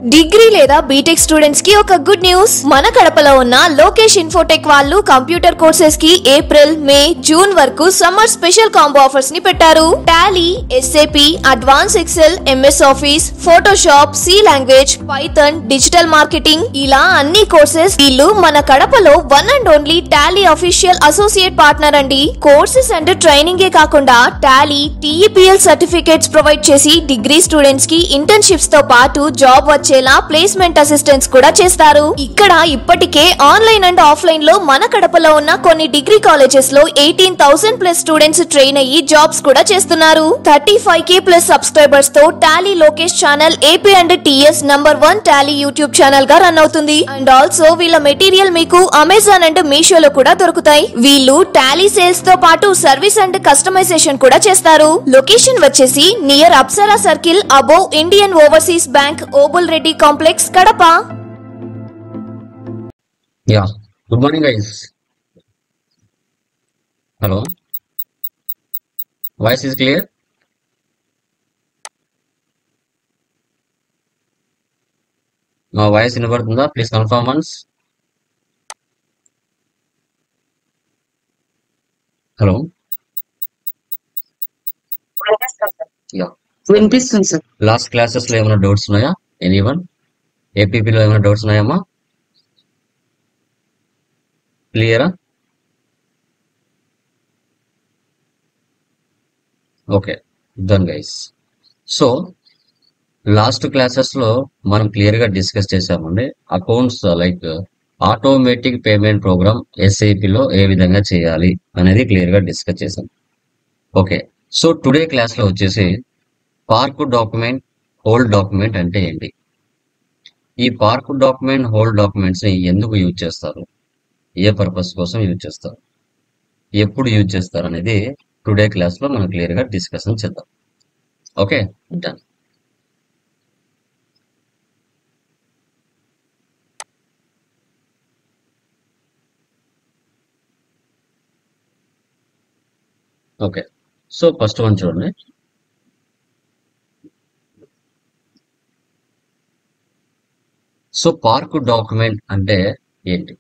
Degree లేదా BTech students కి ఒక గుడ్ న్యూస్. మన కడపలో ఉన్న లోకేష్ ఇన్ఫోటెక్ వాళ్ళు కంప్యూటర్ కోర్సెస్ కి ఏప్రిల్, మే, జూన్ వరకు సమ్మర్ స్పెషల్ కాంబో ఆఫర్స్ ని పెట్టారు. Tally, SAP, advance Excel, MS Office, Photoshop, C language, Python, digital marketing ఇలా అన్ని కోర్సెస్ వీళ్ళు మన కడపలో one and only Tally official associate partner అండి. కోర్సెస్ అండ్ ట్రైనింగ్ ఏ కాకుండా టాలీ, టీఈపీఎల్ సర్టిఫికేట్స్ ప్రొవైడ్ చేసి డిగ్రీ స్టూడెంట్స్ కి ఇంటర్న్షిప్స్ తో పాటు జాబ్ వచ్చేలా ప్లేస్మెంట్ అసిస్టెన్స్ కూడా చేస్తారు. ఇక్కడ ఇప్పటికే ఆన్లైన్ అండ్ ఆఫ్లైన్ లో మన కడపలో ఉన్న కొన్ని డిగ్రీ కాలేజెస్ లో 18,000+ స్టూడెంట్స్ ట్రైన్ అయ్యి జాబ్స్ కూడా చేస్తున్నారు. 35K+ సబ్స్క్రైబర్స్ తో Tally Lokesh channel AP and TS #1 Tally YouTube channel గా రన్ అవుతుంది. అండ్ ఆల్సో వీళ్ళ మెటీరియల్ మీకు అమెజాన్ అండ్ మీషోలో కూడా దొరుకుతాయి. వీళ్ళు టాలీ సేల్స్ తో పాటు సర్వీస్ అండ్ కస్టమైజేషన్ కూడా చేస్తారు. లొకేషన్ వచ్చేసి near Apsara circle above Indian overseas bank, Obul Reddy complex, Kadapa. Yeah, good morning guys. Hello, voice is clear? My voice వినబడుతుందా? Please confirm once. Hello. Yeah. వినిపిస్తుంది సార్. లాస్ట్ క్లాసెస్ లో ఏమైనా doubts ఉన్నాయా? ఎనీవన్? ఏపీపీలో ఏమైనా doubts ఉన్నాయమ్మా? క్లియరా? Okay, done guys. So last classes లో మనం క్లియర్ గా డిస్కస్ చేసామండి. Accounts like automatic payment program ఎస్ఐపిలో ఏ విధంగా చేయాలి అనేది క్లియర్ గా డిస్కస్ చేసాం. ఓకే, సో టుడే క్లాస్ లో వచ్చేసి పార్క్ డాక్యుమెంట్, హోల్డ్ డాక్యుమెంట్ అంటే ఏంటి, ఈ పార్క్ డాక్యుమెంట్, హోల్డ్ డాక్యుమెంట్స్ ని ఎందుకు యూజ్ చేస్తారు, ఏ పర్పస్ కోసం యూజ్ చేస్తారు, ఎప్పుడు యూజ్ చేస్తారు అనేది టుడే క్లాస్ లో మనం క్లియర్ గా డిస్కషన్ చేద్దాం. Okay, done. Okay, so first one చూడండి. సో పార్క్ డాక్యుమెంట్ అంటే ఏంటి?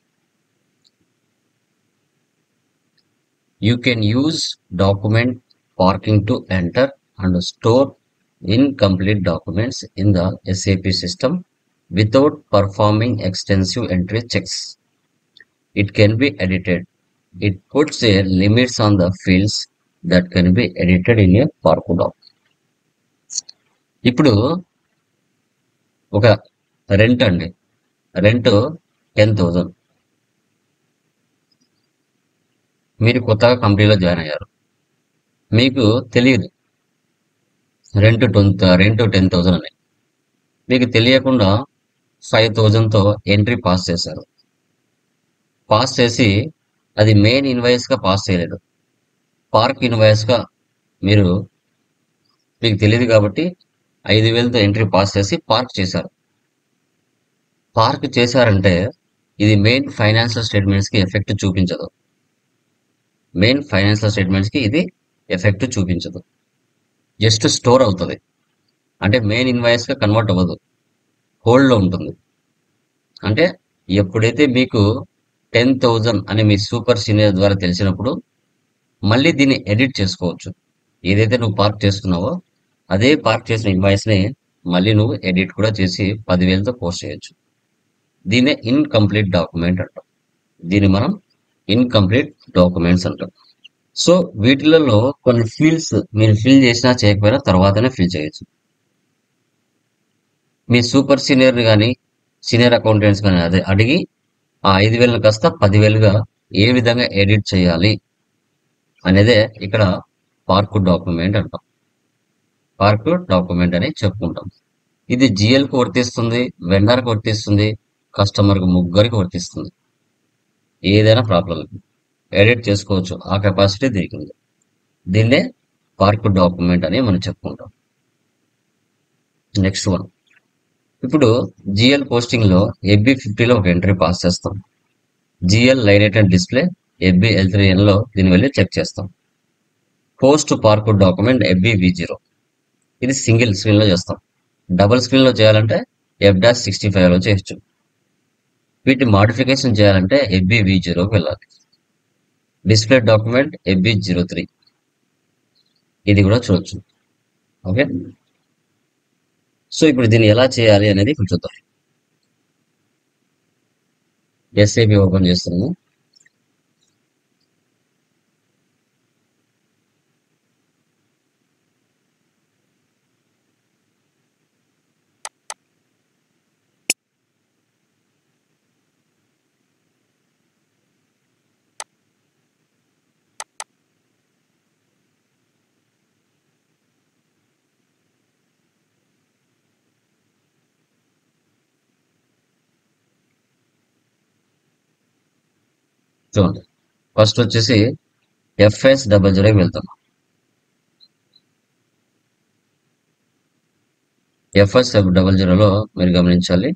You can use document parking to enter and store incomplete documents in the SAP system without performing extensive entry checks. It can be edited. It puts a limits on the fields that can be edited in a park doc. ఇప్పుడు ఒక rent అండి, rent 10,000. మీరు కొత్తగా కంపెనీలో join అయ్యారు, మీకు తెలియదు rent 10,000 అని. మీకు తెలియకుండా 5,000తో ఎంట్రీ పాస్ చేశారు. పాస్ చేసి అది మెయిన్ ఇన్వాయిస్గా పాస్ చేయలేదు, పార్క్ ఇన్వాయిస్గా మీకు తెలియదు కాబట్టి 5,000తో ఎంట్రీ పాస్ చేసి పార్క్ చేశారు. పార్క్ చేశారంటే ఇది మెయిన్ ఫైనాన్షియల్ స్టేట్మెంట్స్కి ఎఫెక్ట్ చూపించదు. మెయిన్ ఫైనాన్షియల్ స్టేట్మెంట్స్కి ఇది ఎఫెక్ట్ చూపించదు, జస్ట్ స్టోర్ అవుతుంది. అంటే మెయిన్ ఇన్వాయిస్గా కన్వర్ట్ అవ్వదు, హోల్డ్లో ఉంటుంది. అంటే ఎప్పుడైతే మీకు 10,000 అని మీ సూపర్ సీనియర్ ద్వారా తెలిసినప్పుడు మళ్ళీ దీన్ని ఎడిట్ చేసుకోవచ్చు. ఏదైతే నువ్వు పార్క్ చేసుకున్నావో అదే పార్క్ చేసిన ఇన్వాయిస్ని మళ్ళీ నువ్వు ఎడిట్ కూడా చేసి 10,000తో పోస్ట్ చేయొచ్చు. దీన్నే ఇన్కంప్లీట్ డాక్యుమెంట్ అంటాం. దీన్ని మనం ఇన్కంప్లీట్ డాక్యుమెంట్స్ అంటాం. సో వీటిలలో కొన్ని ఫీల్డ్స్ మీరు ఫిల్ చేసినా చేయకపోయినా తర్వాతనే ఫిల్ చేయొచ్చు. మీ సూపర్ సీనియర్ని కానీ సీనియర్ అకౌంటెంట్స్ కానీ అదే అడిగి ఆ 5,000 కాస్త 10,000గా ఏ విధంగా ఎడిట్ చేయాలి అనేదే ఇక్కడ పార్క్ డాక్యుమెంట్ అంటాం. పార్క్ డాక్యుమెంట్ అని చెప్పుకుంటాం. ఇది జిఎల్కి వర్తిస్తుంది, వెండర్కి వర్తిస్తుంది, కస్టమర్కి, ముగ్గురికి వర్తిస్తుంది. ఏదైనా ప్రాబ్లం ఎడిట్ చేసుకోవచ్చు, ఆ కెపాసిటీ దీనికి ఉంది. దీన్నే పార్క్ డాక్యుమెంట్ అని మనం చెప్పుకుంటాం. నెక్స్ట్ వన్, ఇప్పుడు జిఎల్ పోస్టింగ్లో FB50లో ఒక ఎంట్రీ పాస్ చేస్తాం. GL line item display FB L3Nలో దీన్ని వెళ్ళి చెక్ చేస్తాం. పోస్ట్ పార్క్ డాక్యుమెంట్ FBV0 ఇది సింగిల్ స్క్రీన్ లో చేస్తాం. డబుల్ స్క్రీన్ లో చేయాలంటే F-65లో చేయొచ్చు. వీటిని మాడిఫికేషన్ చేయాలంటే FBV0కి వెళ్ళాలి. డిస్ప్లే డాక్యుమెంట్ FB03 ఇది కూడా చూడొచ్చు. ఓకే, సో ఇప్పుడు దీన్ని ఎలా చేయాలి అనేది ఇప్పుడు చూద్దాం. SAP ఓపెన్ చేస్తున్నాము. చూడండి, ఫస్ట్ వచ్చేసి FS00కి వెళ్తాం. FS00లో మీరు గమనించాలి,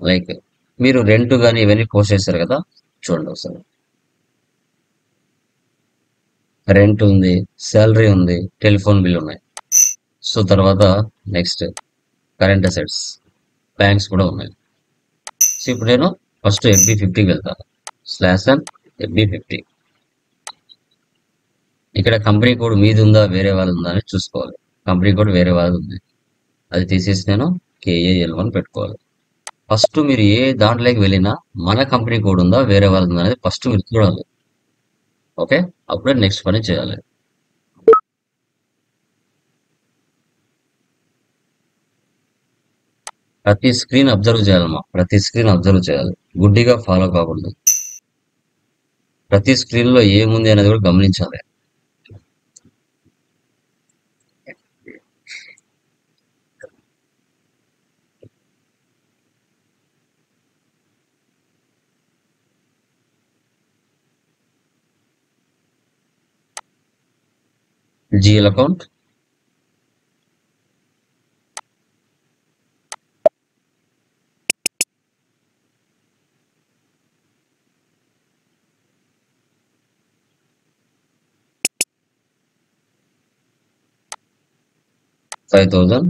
లైక్ మీరు రెంట్ కానీ ఇవన్నీ పోస్ట్ చేశారు కదా, చూడండి ఒకసారి. రెంట్ ఉంది, శాలరీ ఉంది, టెలిఫోన్ బిల్ ఉన్నాయి. సో తర్వాత నెక్స్ట్ కరెంట్ అసెట్స్, బ్యాంక్స్ కూడా ఉన్నాయి. సో ఇప్పుడు నేను ఫస్ట్ FB50కి వెళ్తాను. /FB50. ఇక్కడ కంపెనీ కోడ్ మీది ఉందా వేరే వాళ్ళది ఉందా అని చూసుకోవాలి. కంపెనీ కోడ్ వేరే వాళ్ళది ఉంది, అది తీసేసి నేను KAL1 పెట్టుకోవాలి. ఫస్ట్ మీరు ఏ దాంట్లోకి వెళ్ళినా మన కంపెనీ కోడ్ ఉందా వేరే వాళ్ళది ఉందా అనేది ఫస్ట్ మీరు చూడాలి. ఓకే, అప్పుడే నెక్స్ట్ పని చేయాలి. ప్రతి స్క్రీన్ అబ్జర్వ్ చేయాలమ్మా, ప్రతి స్క్రీన్ అబ్జర్వ్ చేయాలి, గుడ్డిగా ఫాలో కాకూడదు. ప్రతి స్క్రీన్ లో ఏముంది అనేది కూడా గమనించాలి. GL account, $5,000.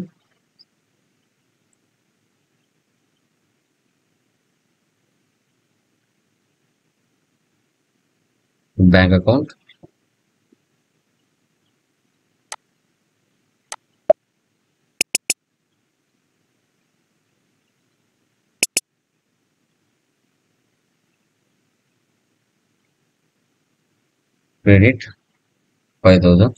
Bank account, credit 5,000.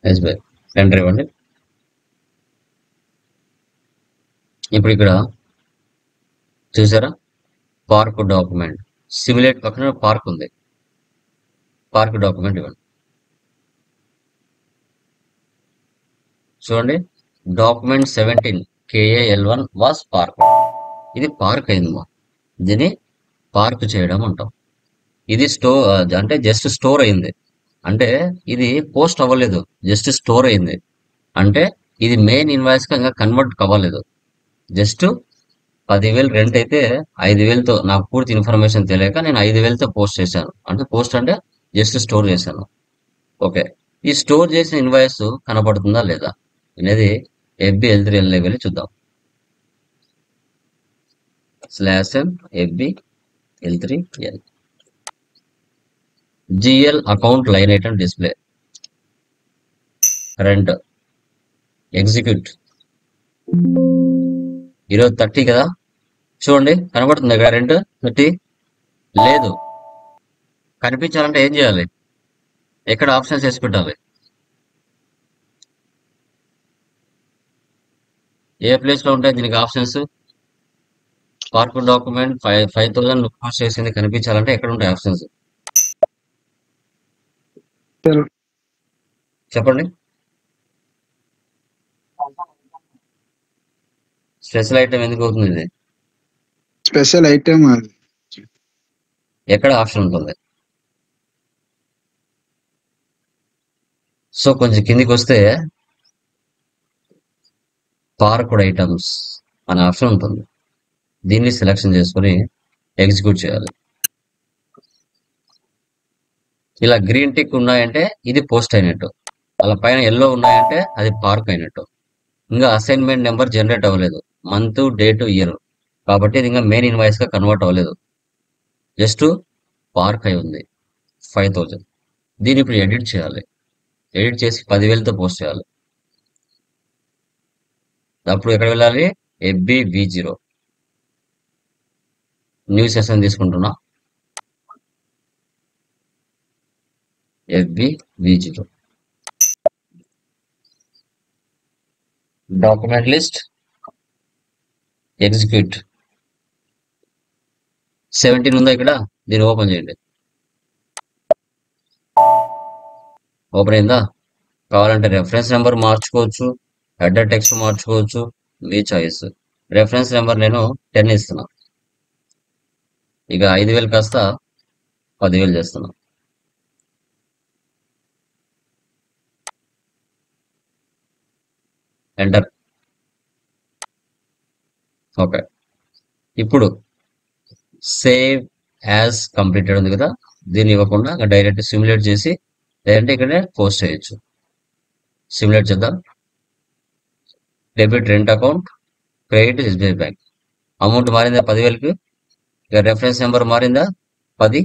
SBI enter ఇవ్వండి. ఇప్పుడు ఇక్కడ చూసారా, పార్క్ డాక్యుమెంట్ సిమ్యులేట్ పక్కన పార్క్ ఉంది, పార్క్ డాక్యుమెంట్ ఇవ్వండి. చూడండి, డాక్యుమెంట్ 17 KAL1 వాస్ పార్క్. ఇది పార్క్ అయిందమ్మా, దీన్ని పార్క్ చేయడం అంటాం. ఇది అంటే జస్ట్ స్టోర్ అయింది, అంటే ఇది పోస్ట్ అవ్వలేదు, జస్ట్ స్టోర్ అయింది. అంటే ఇది మెయిన్ ఇన్వాయిస్ గా ఇంకా కన్వర్ట్ అవ్వలేదు. జస్ట్ 10,000 రెంట్ అయితే 5,000తో, నాకు పూర్తి ఇన్ఫర్మేషన్ తెలియక నేను 5,000తో పోస్ట్ చేశాను. అంటే పోస్ట్ అంటే జస్ట్ స్టోర్ చేశాను. ఓకే, ఈ స్టోర్ చేసిన ఇన్వాయిస్ కనపడుతుందా లేదా అనేది FBL3L వెళ్ళి చూద్దాం. /M FBL3L. GL account line item display, rent, execute. ఈరోజు 30 కదా, చూడండి కనబడుతుంది ఇక్కడ రెంట్ 30 లేదు. కనిపించాలంటే ఏం చేయాలి, ఎక్కడ ఆప్షన్స్ వేసి పెట్టాలి, ఏ ప్లేస్ లో ఉంటాయి దీనికి ఆప్షన్స్. పార్క్ డాక్యుమెంట్ 5,000 పోస్ట్ చేసింది కనిపించాలంటే ఎక్కడ ఉంటాయి ఆప్షన్స్ చెప్పండి. స్పెషల్ ఐటమ్ ఎందుకు అవుతుంది ఇది, స్పెషల్ ఐటమ్ అది ఎక్కడ ఆప్షన్ ఉంటుంది. సో కొంచెం కిందికి వస్తే పార్క్డ్ ఐటమ్స్ అనే ఆప్షన్ ఉంటుంది, దీన్ని సెలెక్షన్ చేసుకొని ఎగ్జిక్యూట్ చేయాలి. ఇలా గ్రీన్ టిక్ ఉన్నాయంటే ఇది పోస్ట్ అయినట్టు, అలా పైన ఎల్లో ఉన్నాయంటే అది పార్క్ అయినట్టు. ఇంకా అసైన్మెంట్ నెంబర్ జనరేట్ అవ్వలేదు, మంత్ డేట్ ఇయర్, కాబట్టి ఇది ఇంకా మెయిన్ ఇన్వాయిస్ గా కన్వర్ట్ అవ్వలేదు, జస్ట్ పార్క్ అయి ఉంది 5000. దీన్ని ఇప్పుడు ఎడిట్ చేయాలి, ఎడిట్ చేసి 10,000తో పోస్ట్ చేయాలి. అప్పుడు ఎక్కడ వెళ్ళాలి, FBV0 న్యూ సెషన్ తీసుకుంటున్నా, FBV0 డాక్యుమెంట్ లిస్ట్ ఎగ్జిక్యూట్ 17 ఉందా ఇక్కడ, దీన్ని ఓపెన్ చేయండి. ఓపెన్ అయిందా? కావాలంటే రెఫరెన్స్ నెంబర్ మార్చుకోవచ్చు, హెడర్ టెక్స్ట్ మార్చుకోవచ్చు, మీ చాయిస్. రెఫరెన్స్ నెంబర్ నేను 10 ఇస్తున్నా. ఇక 5,000 కాస్త 10,000 చేస్తున్నా. ఎంటర్. ఓకే, ఇప్పుడు సేవ్ యాజ్ కంప్లీటెడ్ ఉంది కదా, దీన్ని ఇవ్వకుండా డైరెక్ట్ సిమ్యులేట్ చేసి లేదంటే ఇక్కడే పోస్ట్ చేయొచ్చు. సిమ్యులేట్ చేద్దాం. Debit rent account, credit SBI bank. Amount మారిందా 10,000కి. ఇక రెఫరెన్స్ నెంబర్ మారిందా 10,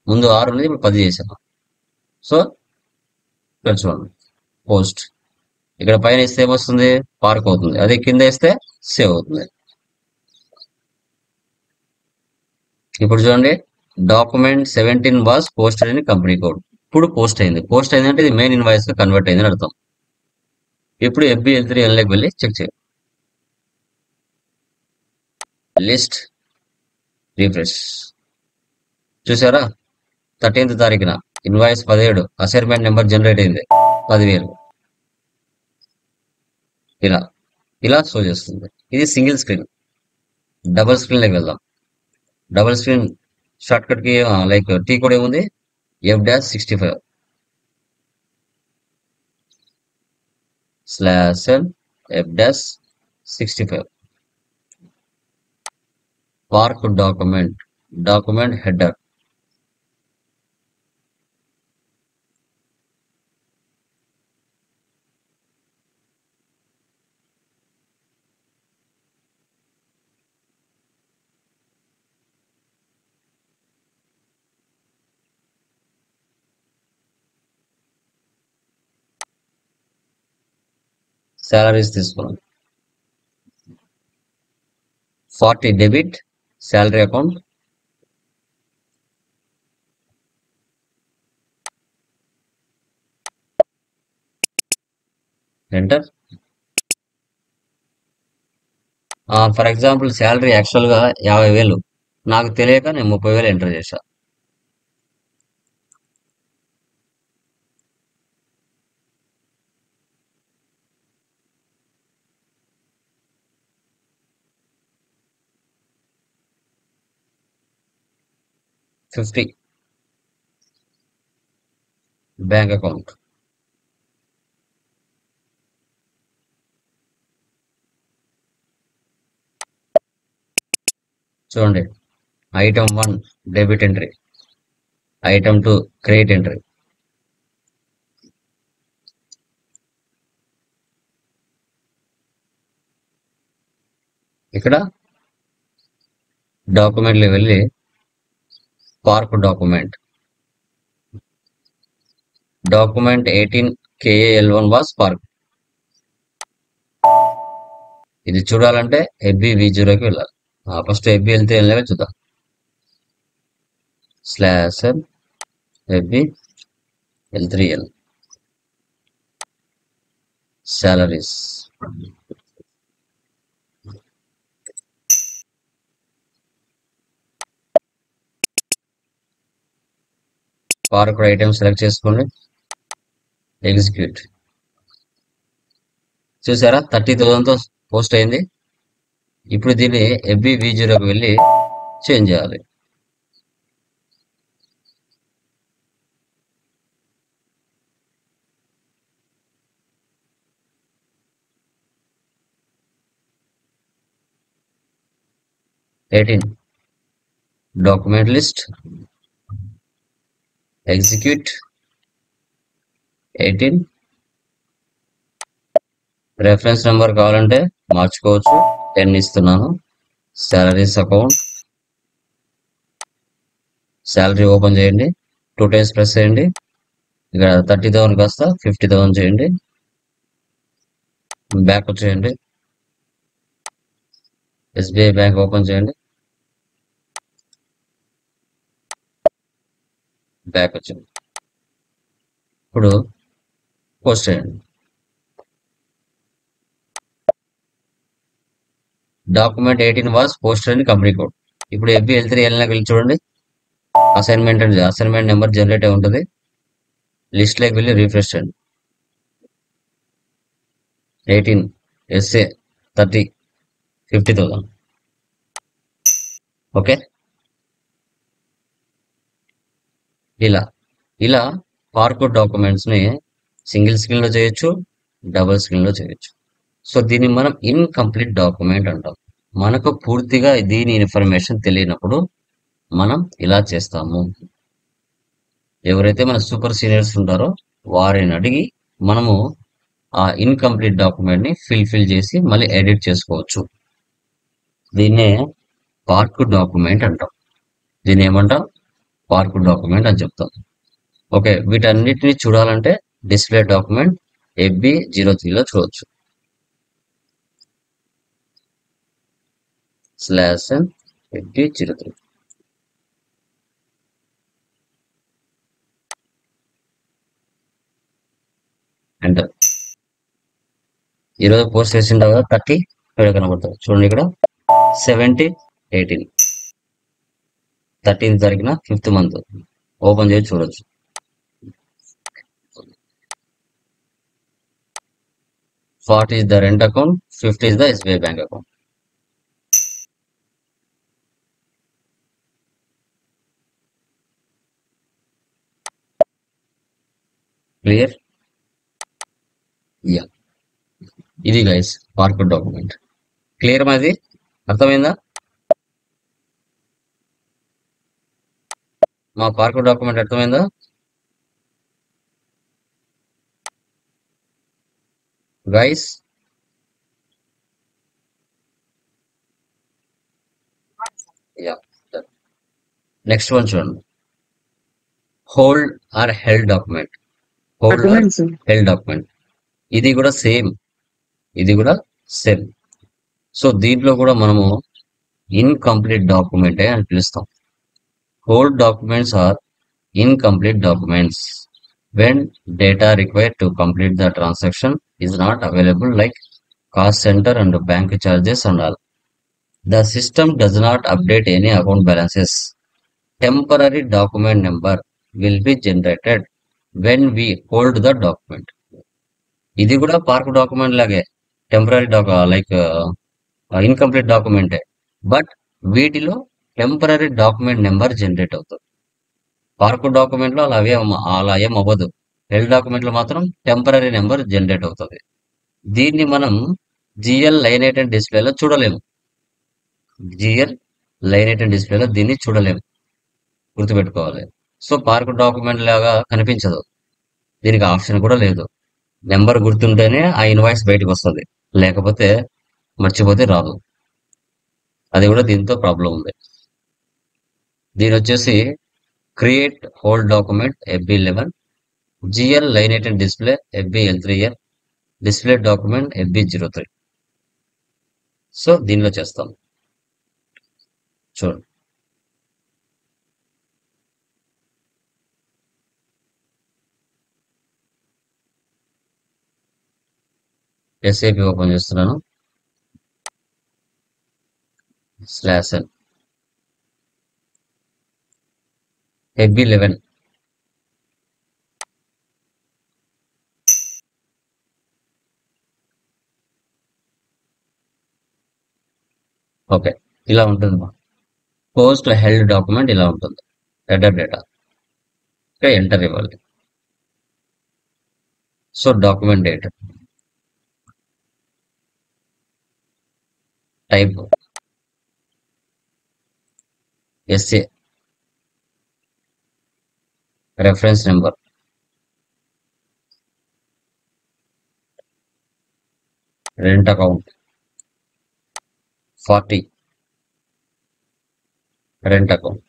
ముందు 6 ఉంది, ఇప్పుడు 10 చేసాను. సో ఇక్కడ చూడండి, పోస్ట్. ఇక్కడ పైన ఇస్తే ఏమొస్తుంది, పార్క్ అవుతుంది, అదే కింద ఇస్తే సేవ్ అవుతుంది. ఇప్పుడు చూడండి, డాక్యుమెంట్ 17 వాస్ పోస్టెడ్ అని కంపెనీ కోడ్. ఇప్పుడు పోస్ట్ అయింది. పోస్ట్ అయిందంటే ఇది మెయిన్ ఇన్వాయిస్ గా కన్వర్ట్ అయిందని అర్థం. ఇప్పుడు FBL3Nలోకి వెళ్ళి చెక్ చేయండి. List refresh. చూసారా, 13th తారీఖున ఇన్వాయిస్ 17, అసైన్మెంట్ నెంబర్ జనరేట్ అయింది 10,000. ఇలా ఇలా షో చేస్తుంది. ఇది సింగిల్ స్క్రీన్. డబుల్ స్క్రీన్ లోకి వెళ్దాం. డబుల్ స్క్రీన్ షార్ట్ కట్ కి లైక్ టీ కోడ్ ఏముంది, F-65 /N F-65 park document, document header. Salaries తీసుకున్నాం. 40 debit salary account. Enter. For example salary actual గా 50,000, నాకు తెలియక నేను 30,000 ఎంటర్ చేశా. $50 బ్యాంక్ అకౌంట్. చూడండి, item 1 debit entry, item 2 credit entry. ఇక్కడ డాక్యుమెంట్లు వెళ్ళి park document, document 18 KAL1 was park. ఇది చూడాలంటే FBV0కి వెళ్ళాలి. ఫస్ట్ FBL3N చూద్దాం. /N FBL3N salaries. Park item select చేసుకోండి, ఎగ్జిక్యూట్. చూసారా, 30,000తో పోస్ట్ అయింది. ఇప్పుడు దీన్ని FBV0కి వెళ్ళి చేంజ్ చేయాలి. Document list execute 18. Reference number కావాలంటే మార్చుకోవచ్చు, 10 ఇస్తున్నాను. సాలరీస్ అకౌంట్, శాలరీ ఓపెన్ చేయండి, 2 టైమ్స్ ప్రెస్ చేయండి. ఇక్కడ 30,000 కాస్త 50,000 చేయండి, బ్యాక్ వచ్చేయండి. ఎస్బీఐ బ్యాంక్ ఓపెన్ చేయండి, బ్యాక్ వచ్చింది. ఇప్పుడు పోస్ట్ చేయండి. Document 18 was posted in company code. ఇప్పుడు ఎఫ్బి L3 వెళ్ళినాక వెళ్ళి చూడండి, అసైన్మెంట్ నెంబర్ జనరేట్ అయి ఉంటుంది. లిస్ట్ లోకి వెళ్ళి రిఫ్రెష్ చేయండి. 18 ఎస్ఏ 30 50,000. ఓకే, ఇలా ఇలా పార్కోడ్ డాక్యుమెంట్స్ ని సింగిల్ స్క్రీన్ లో చేయొచ్చు, డబుల్ స్క్రీన్ లో చేయొచ్చు. సో దీన్ని మనం ఇన్కంప్లీట్ డాక్యుమెంట్ అంటాం. మనకు పూర్తిగా దీని ఇన్ఫర్మేషన్ తెలియనప్పుడు మనం ఇలా చేస్తాము. ఎవరైతే మన సూపర్ సీనియర్స్ ఉంటారో వారిని అడిగి మనము ఆ ఇన్కంప్లీట్ డాక్యుమెంట్ ని ఫిల్ చేసి మళ్ళీ ఎడిట్ చేసుకోవచ్చు. దీన్నే పార్కోడ్ డాక్యుమెంట్ అంటాం. దీన్ని ఏమంటాం? పార్కోడ్ డాక్యుమెంట్ అని చెప్తాం. ఓకే, వీటన్నిటిని చూడాలంటే డిస్ప్లే డాక్యుమెంట్ FB03లో చూడవచ్చు. /FB03. ఎంటర్. ఈరోజు పోస్ట్ చేసిండ 30 ఇక్కడ కనబడుతుంది చూడండి. ఇక్కడ 70 18 13 జరిగిన 5th మంత్ ఓపెన్ చేసి చూడొచ్చు. Fourth is the rent account, 5th is the SBI bank account. Clear? Yeah, ఇది గైస్ పార్కోడ్ డాక్యుమెంట్. క్లియర్ మాది? అర్థమైందా? మా పార్కోడ్ డాక్యుమెంట్ అర్థమైందా గైస్? యా, నెక్స్ట్ వన్ చూడండి. Hold are held document. Hold are held document ఇది కూడా సేమ్. సో దీంట్లో కూడా మనము ఇన్కంప్లీట్ డాక్యుమెంటే అని పిలుస్తాం. Hold documents or incomplete documents when data required to complete the transaction is not available, like cost center and bank charges and all. The system does not update any account balances. Temporary document number will be generated when we hold the document. ఇది కూడా park document లాగే temporary like incomplete డాక్యుమెంటే, but వీటిలో temporary document number generate అవుతుంది. Park document లో అలా ఏం అవ్వదు. Held document లో మాత్రం టెంపరీ నెంబర్ జనరేట్ అవుతుంది. దీన్ని మనం జిఎల్ లైనేటెడ్ డిస్ప్లేలో చూడలేము. దీన్ని చూడలేము, గుర్తుపెట్టుకోవాలి. సో పార్క్ డాక్యుమెంట్ లాగా కనిపించదు, దీనికి ఆప్షన్ కూడా లేదు. నెంబర్ గుర్తుంటేనే ఆ ఇన్వాయిస్ బయటకు వస్తుంది, లేకపోతే మర్చిపోతే రాదు. అది కూడా దీంతో ప్రాబ్లం ఉంది. దీని వచ్చేసి create hold document FB11, GL లైనేటెడ్ display FBL3, display document FB03. So దీనిలో చేస్తాం చూడండి. SAP ఓపెన్ చేస్తున్నాను. /N FB11. ఓకే, ఇలా ఉంటుంది. పోస్ట్ హెల్డ్ డాక్యుమెంట్ ఇలా ఉంటుంది. హెడర్ డేటా ఎంటర్ ఇవ్వాలి. So document date, type SA, reference number, rent account 40, rent account.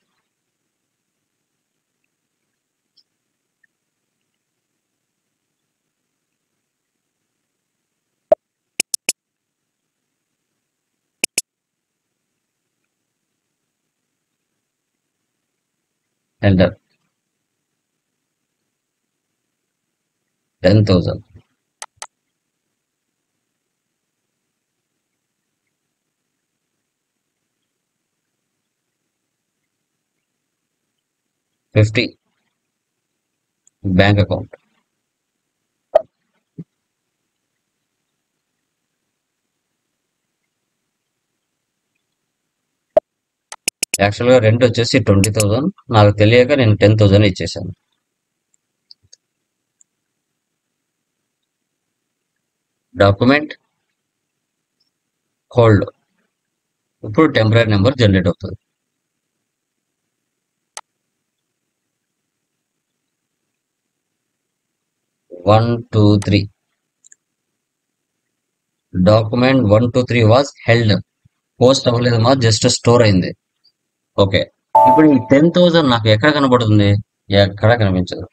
Enter. 10,000. $50, bank account. యాక్చువల్గా రెంట్ వచ్చేసి 20,000, నాకు తెలియక నేను 10,000 ఇచ్చేసాను. Document hold. ఇప్పుడు టెంపరీ నెంబర్ జనరేట్ అవుతుంది. One two three. Document 123 was held. Post అవ్వలేదమ్మా, జస్ట్ స్టోర్ అయింది. ఓకే, ఇప్పుడు ఈ 10,000 నాకు ఎక్కడ కనబడుతుంది? ఎక్కడ కనిపించదు.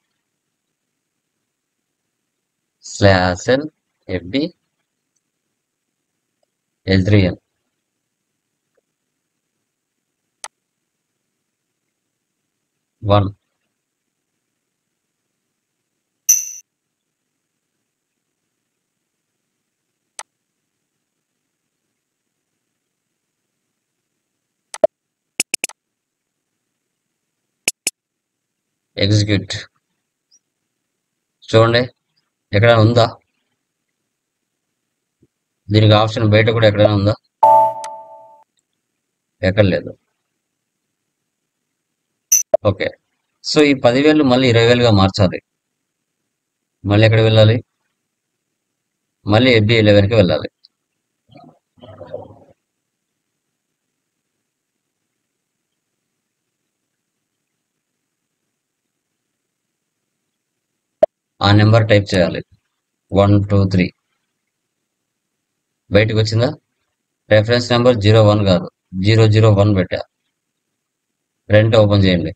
/L FB L3N. One. Execute. చూడండి, ఎక్కడ ఉందా? దీనికి ఆప్షన్ బయట కూడా ఎక్కడైనా ఉందా? ఎక్కడ లేదు. ఓకే, సో ఈ 10,000 మళ్ళీ 20,000గా మార్చాలి. మళ్ళీ ఎక్కడ వెళ్ళాలి? మళ్ళీ FB11కి వెళ్ళాలి. ఆ నెంబర్ టైప్ చేయాలి. 123. బయటకు వచ్చిందా? రెఫరెన్స్ నెంబర్ 01 కాదు, 001 పెట్టా. రెంట్ ఓపెన్ చేయండి.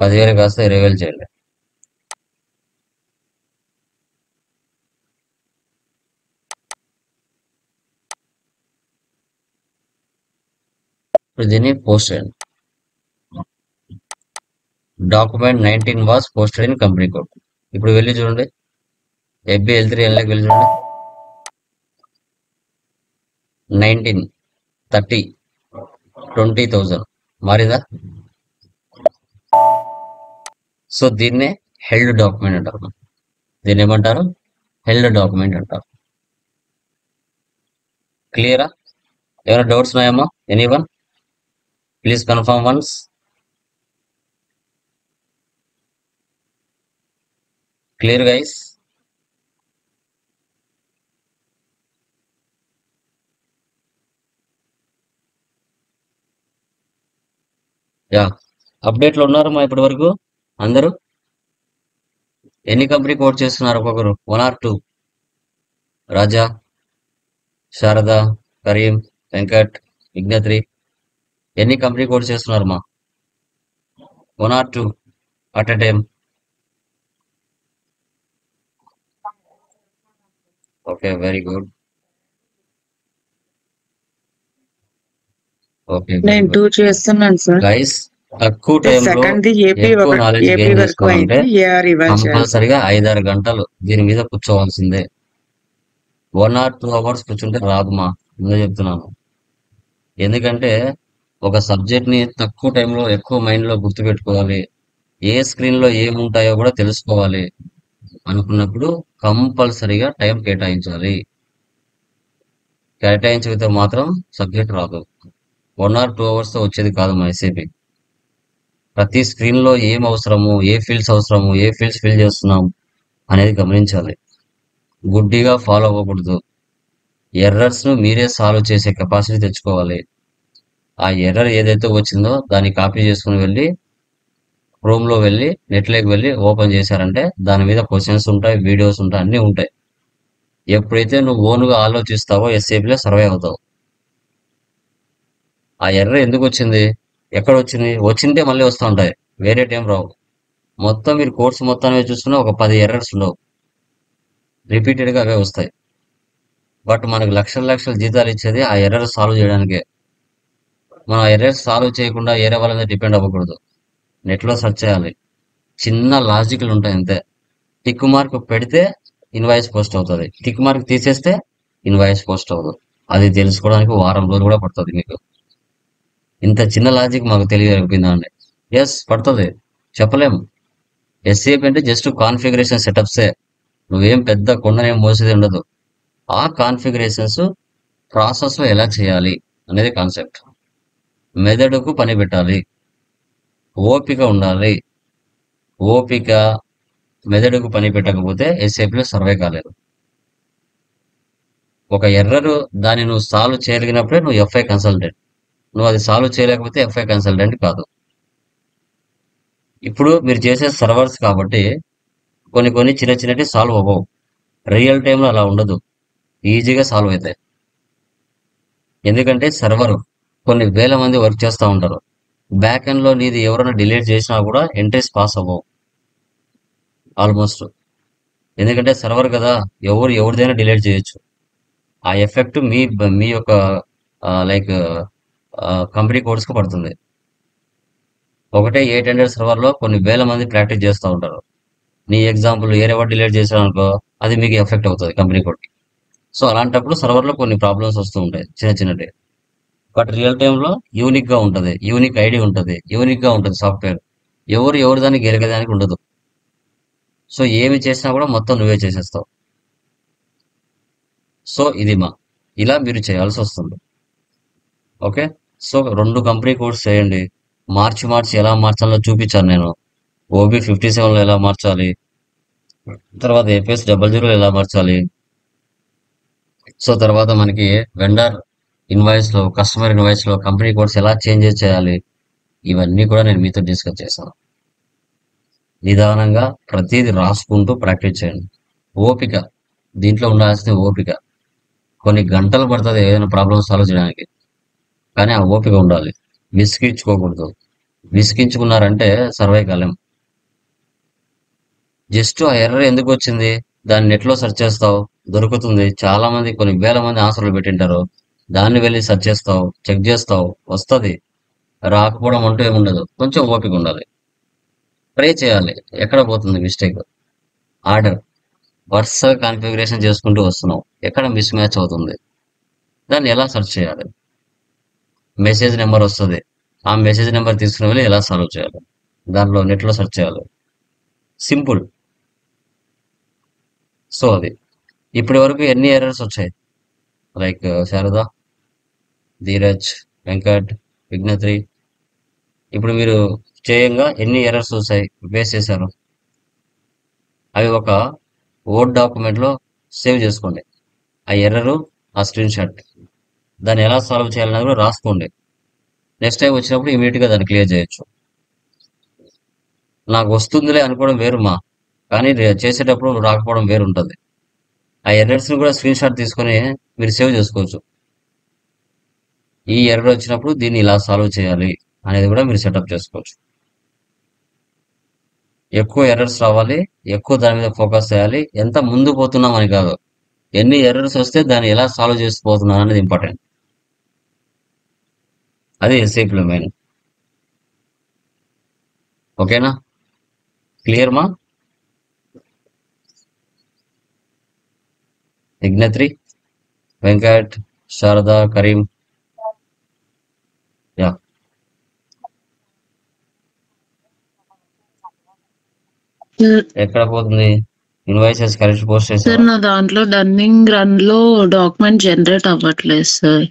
10,000 కాస్త 20,000 చేయండి. ఇప్పుడు దీన్ని పోస్ట్ చేయండి. Document 19 was posted in company code. ఇప్పుడు వెళ్ళి చూడండి, FB L3Nలోకి వెళ్ళి చూడండి. 19, 30, 20,000 మారిందా? సో దీన్నే హెల్డ్ డాక్యుమెంట్ అంటారు. దీన్ని ఏమంటారు? హెల్డ్ డాక్యుమెంట్ అంటారు. క్లియరా? ఏమైనా డౌట్స్ ఉన్నాయమ్మా? Anyone? Please confirm once. Clear guys? Yeah, అప్డేట్లో ఉన్నారమ్మా ఇప్పటి వరకు అందరూ? ఎన్ని కంపెనీ కోడ్ చేస్తున్నారు ఒక్కొక్కరు? 1 or 2? రాజా, శారద, కరీం, వెంకట్, విజ్ఞత్రి, ఎన్ని కంపెనీ కోడ్ చేస్తున్నారమ్మా? 1 or 2 at a time? Okay, very good. Okay, నేను 2 చేస్తున్నాను సార్. గైస్, తక్కువ టైంలో సెకండ్ ఏపీ ఎక్కువ నాలెడ్జ్ ఏపీ గెయిన్ వరకు చేసుకోవాలంటే అయింది. ఏఆర్ ఇవ్వాలి సార్. కంపల్సరిగా 5-6 గంటలు దీని మీద కూర్చోవాల్సిందే. 1 or 2 hours కూర్చుంటే రాదుమా, ముందే చెప్తున్నాను. ఎందుకంటే ఒక సబ్జెక్ట్ ని తక్కువ టైంలో ఎక్కువ మైండ్ లో గుర్తుపెట్టుకోవాలి, ఏ స్క్రీన్ లో ఏముంటాయో కూడా తెలుసుకోవాలి అనుకున్నప్పుడు కంపల్సరిగా టైం కేటాయించాలి. కేటాయించకపోతే మాత్రం సబ్జెక్ట్ రాదు. 1 or 2 hours తో వచ్చేది కాదు మా ఎస్ఏపి. ప్రతి స్క్రీన్ లో ఏం అవసరము, ఏ ఫీల్డ్స్ అవసరము, ఏ ఫీల్డ్స్ ఫిల్ చేస్తున్నాం అనేది గమనించాలి. గుడ్డిగా ఫాలో అవ్వకూడదు. ఎర్రర్స్ ను మీరే సాల్వ్ చేసే కెపాసిటీ తెచ్చుకోవాలి. ఆ ఎర్రర్ ఏదైతే వచ్చిందో దాన్ని కాపీ చేసుకుని వెళ్ళి క్రోమ్లో వెళ్ళి నెట్లోకి వెళ్ళి ఓపెన్ చేశారంటే దాని మీద క్వశ్చన్స్ ఉంటాయి, వీడియోస్ ఉంటాయి, అన్నీ ఉంటాయి. ఎప్పుడైతే నువ్వు ఓన్గా ఆలోచిస్తావో ఎస్ఏపిలో సర్వే అవుతావు. ఆ ఎర్ర ఎందుకు వచ్చింది, ఎక్కడ వచ్చింది, వచ్చింటే మళ్ళీ వస్తూ ఉంటాయి, వేరే టైం రావు. మొత్తం మీరు కోర్సు మొత్తాన్ని చూసుకున్నా ఒక 10 ఎర్రర్స్ ఉండవు, రిపీటెడ్గా అవే వస్తాయి. బట్ మనకు లక్షల లక్షల జీతాలు ఇచ్చేది ఆ ఎర్రర్ సాల్వ్ చేయడానికే. మనం ఆ ఎర్రర్స్ సాల్వ్ చేయకుండా వేరే వాళ్ళ మీద డిపెండ్ అవ్వకూడదు. నెట్లో సెర్చ్ చేయాలి, చిన్న లాజిక్లు ఉంటాయి అంతే. టిక్ మార్క్ పెడితే ఇన్వాయిస్ పోస్ట్ అవుతుంది, టిక్ మార్క్ తీసేస్తే ఇన్వాయిస్ పోస్ట్ అవ్వదు. అది తెలుసుకోవడానికి వారం రోజులు కూడా పడుతుంది మీకు. ఇంత చిన్న లాజిక్ మాకు తెలియకపోయిందండి. ఎస్ పడుతుంది, చెప్పలేము. ఎస్ఏపి అంటే జస్ట్ కాన్ఫిగరేషన్ సెటప్సే, నువ్వేం పెద్ద కొండనేం మోసేది ఉండదు. ఆ కాన్ఫిగరేషన్స్ ప్రాసెస్లో ఎలా చేయాలి అనేది కాన్సెప్ట్. మెదడుకు పని పెట్టాలి, ఓపిక ఉండాలి. ఓపిక మెదడుకు పని పెట్టకపోతే ఎస్ఏపిలో సర్వే కాలేదు. ఒక ఎర్రర్ దాన్ని నువ్వు సాల్వ్ చేయగలిగినప్పుడే నువ్వు ఎఫ్ఐ కన్సల్టెంట్. నువ్వు అది సాల్వ్ చేయలేకపోతే ఎఫ్ఐ కన్సల్టెంట్ కాదు. ఇప్పుడు మీరు చేసే సర్వర్స్ కాబట్టి కొన్ని కొన్ని చిన్న చిన్నటి సాల్వ్ అవ్వవు. రియల్ టైంలో అలా ఉండదు, ఈజీగా సాల్వ్ అవుతాయి. ఎందుకంటే సర్వర్ కొన్ని వేల మంది వర్క్ చేస్తూ ఉంటారు. బ్యాక్ ఎండ్లో నీది ఎవరైనా డిలీట్ చేసినా కూడా ఎంట్రీస్ పాస్ అవ్వవు ఆల్మోస్ట్. ఎందుకంటే సర్వర్ కదా, ఎవరిదైనా డిలీట్ చేయొచ్చు. ఆ ఎఫెక్ట్ మీ యొక్క లైక్ కంపెనీ కోడ్స్కి పడుతుంది. ఒకటే 800 సర్వర్లో కొన్ని వేల మంది ప్రాక్టీస్ చేస్తూ ఉంటారు. నీ ఎగ్జాంపుల్ ఎవరు డిలీట్ చేశారు అనుకో, అది మీకు ఎఫెక్ట్ అవుతుంది కంపెనీ కోడ్కి. సో అలాంటప్పుడు సర్వర్లో కొన్ని ప్రాబ్లమ్స్ వస్తూ ఉంటాయి చిన్న చిన్నటి. బట్ రియల్ టైంలో యూనిక్గా ఉంటుంది, యూనిక్ ఐడి ఉంటుంది, యూనిక్గా ఉంటుంది సాఫ్ట్వేర్. ఎవరు దాన్ని గెలిగేదానికి ఉండదు. సో ఏమి చేసినా కూడా మొత్తం నువ్వే చేసేస్తావు. సో ఇది ఇలా మీరు చేయాల్సి వస్తుంది. ఓకే, సో 2 కంపెనీ కోడ్స్ చేయండి. మార్చి ఎలా మార్చాలో చూపించాను నేను. ఓబీ 57లో ఎలా మార్చాలి, తర్వాత ఏపీఎస్ 00లో ఎలా మార్చాలి. సో తర్వాత మనకి వెండర్ ఇన్వాయిస్లో, కస్టమర్ ఇన్వాయిస్లో కంపెనీ కోడ్స్ ఎలా చేంజెస్ చేయాలి, ఇవన్నీ కూడా నేను మీతో డిస్కస్ చేశాను. నిదానంగా ప్రతిదీ రాసుకుంటూ ప్రాక్టీస్ చేయండి. ఓపిక, దీంట్లో ఉండాల్సిన ఓపిక. కొన్ని గంటలు పడుతుంది ఏదైనా ప్రాబ్లమ్ సాల్వ్ చేయడానికి, కానీ ఆ ఓపిక ఉండాలి. విసిగించుకోకూడదు. విసిగించుకున్నారంటే సర్వే కాలేం. జస్ట్ ఆ ఎర్రర్ ఎందుకు వచ్చింది, దాన్ని నెట్లో సెర్చ్ చేస్తావు, దొరుకుతుంది. చాలా మంది కొన్ని వేల మంది ఆన్సర్లు పెట్టింటారు, దాన్ని వెళ్ళి సెర్చ్ చేస్తావు, చెక్ చేస్తావు, వస్తుంది. రాకపోవడం అంటూ ఏముండదు, కొంచెం ఓపిక ఉండాలి, ట్రై చేయాలి. ఎక్కడ పోతుంది మిస్టేక్, ఆర్డర్ వరుస కాన్ఫిగరేషన్ చేసుకుంటూ వస్తున్నావు, ఎక్కడ మిస్ మ్యాచ్ అవుతుంది, దాన్ని ఎలా సెర్చ్ చేయాలి. మెసేజ్ నెంబర్ వస్తుంది, ఆ మెసేజ్ నెంబర్ తీసుకుని వెళ్ళి ఎలా సాల్వ్ చేయాలి, దాంట్లో నెట్లో సెర్చ్ చేయాలి. సింపుల్. సో అది ఇప్పటి వరకు ఎన్ని ఎర్రర్స్ వచ్చాయి, లైక్ శారద, ధీరజ్, వెంకట్, విఘ్నత్రి, ఇప్పుడు మీరు చేయంగా ఎన్ని ఎర్రర్స్ వచ్చాయి ఫేస్ చేశారు, అవి ఒక వర్డ్ డాక్యుమెంట్లో సేవ్ చేసుకోండి. ఆ ఎర్రరు, ఆ స్క్రీన్ షాట్, దాన్ని ఎలా సాల్వ్ చేయాలన్నది కూడా రాసుకోండి. నెక్స్ట్ టైం వచ్చినప్పుడు ఇమీడియట్గా దాన్ని క్లియర్ చేయొచ్చు. నాకు వస్తుందిలే అనుకోవడం వేరు కానీ చేసేటప్పుడు రాకపోవడం వేరు ఉంటుంది. ఆ ఎర్రర్స్ని కూడా స్క్రీన్ షాట్ తీసుకొని మీరు సేవ్ చేసుకోవచ్చు. ఈ ఎర్రర్ వచ్చినప్పుడు దీన్ని ఇలా సాల్వ్ చేయాలి అనేది కూడా మీరు సెటప్ చేసుకోవచ్చు. ఎక్కువ ఎర్రర్స్ రావాలి, ఎక్కువ దాని మీద ఫోకస్ చేయాలి. ఎంత ముందు పోతున్నాం అని కాదు, ఎన్ని ఎర్రర్స్ వస్తే దాన్ని ఎలా సాల్వ్ చేసిపోతున్నాను అనేది ఇంపార్టెంట్. అది ఎస్ఏపిలో మెయిన్. ఓకేనా, క్లియర్ విఘ్నత్రి, వెంకట్, శారద, కరీం, యా ఎక్కడ పోతుంది ఇన్వాయిసెస్ కరెక్ట్ పోస్ట్ సార్ చేశారు. నా దాంట్లో రన్నింగ్ రన్ లో డాక్యుమెంట్ జనరేట్ అవ్వట్లేదు సార్.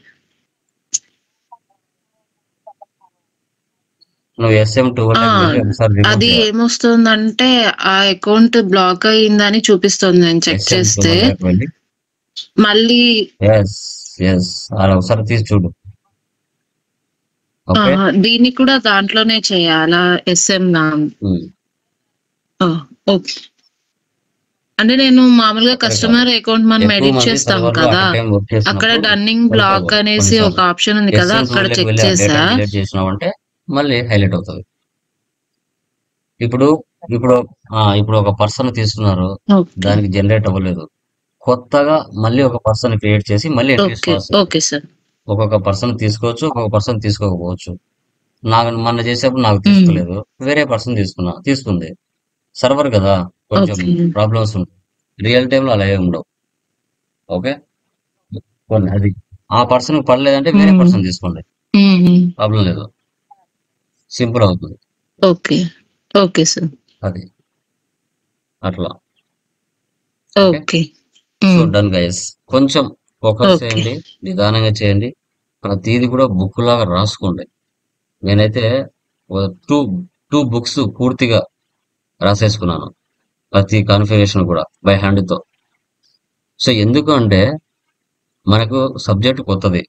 నువ్వు SM2 ఒకసారి అది ఏమొస్తుందంటే ఆ అకౌంట్ బ్లాక్ అయ్యిందని చూపిస్తుంది. నేను చెక్ చేస్తే మళ్ళీ ఒకసారి తీసి చూడు. ఓకే. దీన్ని కూడా దాంట్లోనే చేయాలా? ఎస్ఎం ఉమ్, ఓకే. అంటే నేను మామూలుగా అక్కడ కాదు. కస్టమర్ అకౌంట్ మనం ఎక్కువ ఎడిట్ మంది చేస్తాం సర్వర్లో కదా, అట్ టైం వర్క్ అక్కడ చేసినప్పుడు డన్నింగ్ వర్క్ బ్లాక్ అవ్వదు అనేసి ఒక కొన్నిసార్లు. ఆప్షన్ ఉంది కదా, ఎస్ఎం అక్కడ టూల్లోకి చెక్ వెళ్ళి ఆ చేసా. డేటా డిలీట్ చేసినామంటే మళ్ళీ హైలైట్ అవుతుంది. ఇప్పుడు ఇప్పుడు ఇప్పుడు ఒక పర్సన్ తీసుకున్నారు, ఓకే దానికి జనరేట్ అవ్వలేదు. కొత్తగా మళ్ళీ ఒక పర్సన్ క్రియేట్ చేసి మళ్ళీ entries okay process. Okay sir. ఒక్కొక్క పర్సన్ తీసుకోవచ్చు, ఒక్కొక్క పర్సన్ తీసుకోకపోవచ్చు. నాకు మొన్న చేసేప్పుడు నాకు ఉమ్, తీసుకోలేదు, వేరే పర్సన్ తీసుకుంది. సర్వర్ కదా, కొంచెం ఓకే ప్రాబ్లమ్స్ ఉంటాయి. రియల్ టైంలో అలా ఏమి ఉండవు. ఓకే, కొన్ని అది ఆ పర్సన్ పడలేదంటే వేరే ఉమ్, పర్సన్ తీసుకోండి, ఉమ్, ప్రాబ్లం లేదు, సింపుల్ అవుతుంది. Okay okay sir. అది అట్లా. ఓకే, ఓకే సో ఉమ్, డన్ గైస్. కొంచెం ఫోకస్ ఓకే చేయండి, నిదానంగా చేయండి, ప్రతిదీ కూడా బుక్ లాగా రాసుకోండి. నేనైతే టూ టూ బుక్స్ పూర్తిగా రాసేసుకున్నాను, ప్రతి కాన్ఫిగరేషన్ కూడా బై హ్యాండ్తో. సో ఎందుకు అంటే మనకు సబ్జెక్ట్ కొత్తది,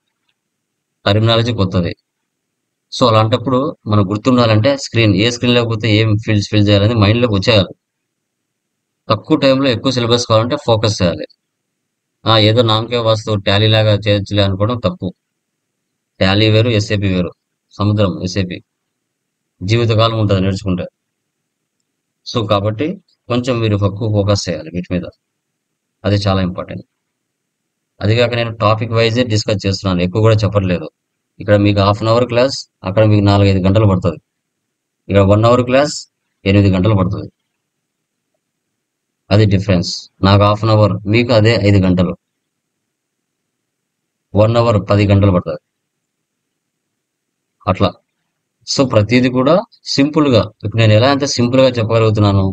టర్మినాలజీ కొత్తది. సో అలాంటప్పుడు మనకు గుర్తుండాలంటే ఏ స్క్రీన్ లేకపోతే ఏం ఫీల్డ్స్ ఫిల్ చేయాలని మైండ్లోకి వచ్చేయాలి. తక్కువ టైంలో ఎక్కువ సిలబస్ కావాలంటే ఫోకస్ చేయాలి. ఏదో నామకే వాస్తు టాలీ లాగా చేయొచ్చులే అనుకోవడం తప్పు. టాలీ వేరు, ఎస్ఏపి వేరు. సముద్రం ఎస్ఏపి జీవితకాలం ఉంటుంది నేర్చుకుంటే. సో కాబట్టి కొంచెం మీరు ఎక్కువ ఫోకస్ చేయాలి వీటి మీద, అది చాలా ఇంపార్టెంట్. అది కాక నేను టాపిక్ వైజే డిస్కస్ చేస్తున్నాను, ఎక్కువ కూడా చెప్పట్లేదు. ఇక్కడ మీకు 1/2 అవర్ క్లాస్, అక్కడ మీకు 4-5 గంటలు పడుతుంది. ఇక్కడ 1 అవర్ క్లాస్ 8 గంటలు పడుతుంది. అది డిఫరెన్స్. నాకు 1/2 అవర్, మీకు అదే 5 గంటలు. 1 అవర్ 10 గంటలు పడుతుంది అట్లా. సో ప్రతిదీ కూడా సింపుల్ గా, ఇప్పుడు నేను ఎలా అంత సింపుల్ గా చెప్పగలుగుతున్నాను,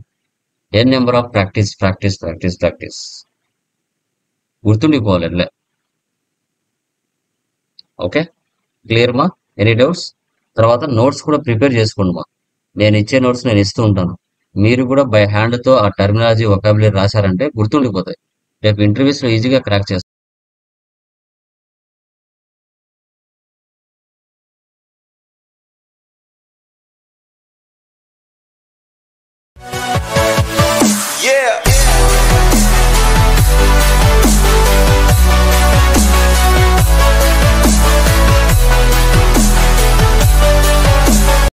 number of practice practice practice practice, గుర్తుండిపోవాలి అట్లే. ఓకే, క్లియర్ మా? Any doubts? తర్వాత నోట్స్ కూడా ప్రిపేర్ చేసుకోండి మా. నేను ఇచ్చే నోట్స్ నేను ఇస్తూ ఉంటాను, మీరు కూడా బై హ్యాండ్తో ఆ టర్మినాలజీ వొకాబులరీ రాశారంటే గుర్తుండిపోతాయి. రేపు ఇంటర్వ్యూస్లో ఈజీగా క్రాక్ చేస్తారు.